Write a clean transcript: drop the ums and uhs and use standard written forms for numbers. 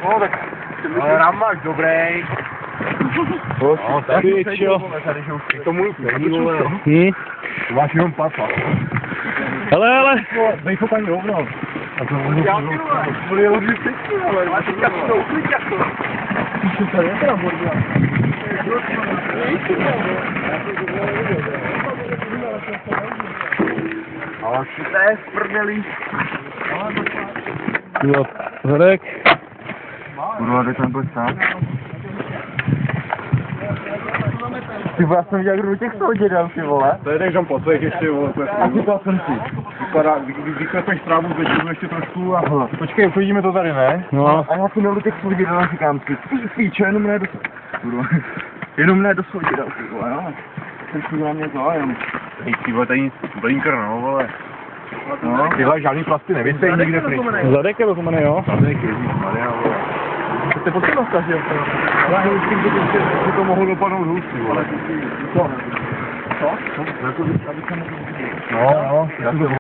No tak... Ale rám máš dobrý. No, tady je čo. To můj není, vole. To máš jenom papa. Hele. Dej to paní hovno. A to můžu bude hodně pěkný, ale máš to uklid jako. Píše se, je teda bordia. Ale to je v prdeli. Jo, Zadek. Kurva, kde tam byl stát? Ty vole, já jsem viděl, kdo do těch toho dědal, ty vole. To je tak tam poslech ještě, vole, A říkal jsem si. vypadá, vyklepeš trávu, zvětšinu ještě trošku a... Počkej, uklidíme to tady, ne? No. A já si měl do těch svých dědal a říkám si, píče, jenom ne do... Kurva. Jenom ne do svých dědal, ty vole, jo. Jsem si na mě zájem. Ty vole, tady nic, blinker, no, vole. No. Tyhle žádný plasty nevysejí nikde pryč. Zadek je rozumný, jo? Zadek, ježíšmarja, vole. To jste potřeba stažil, Já myslím, že to mohlo dopadnout hůř, vole. Co? Co? No, já to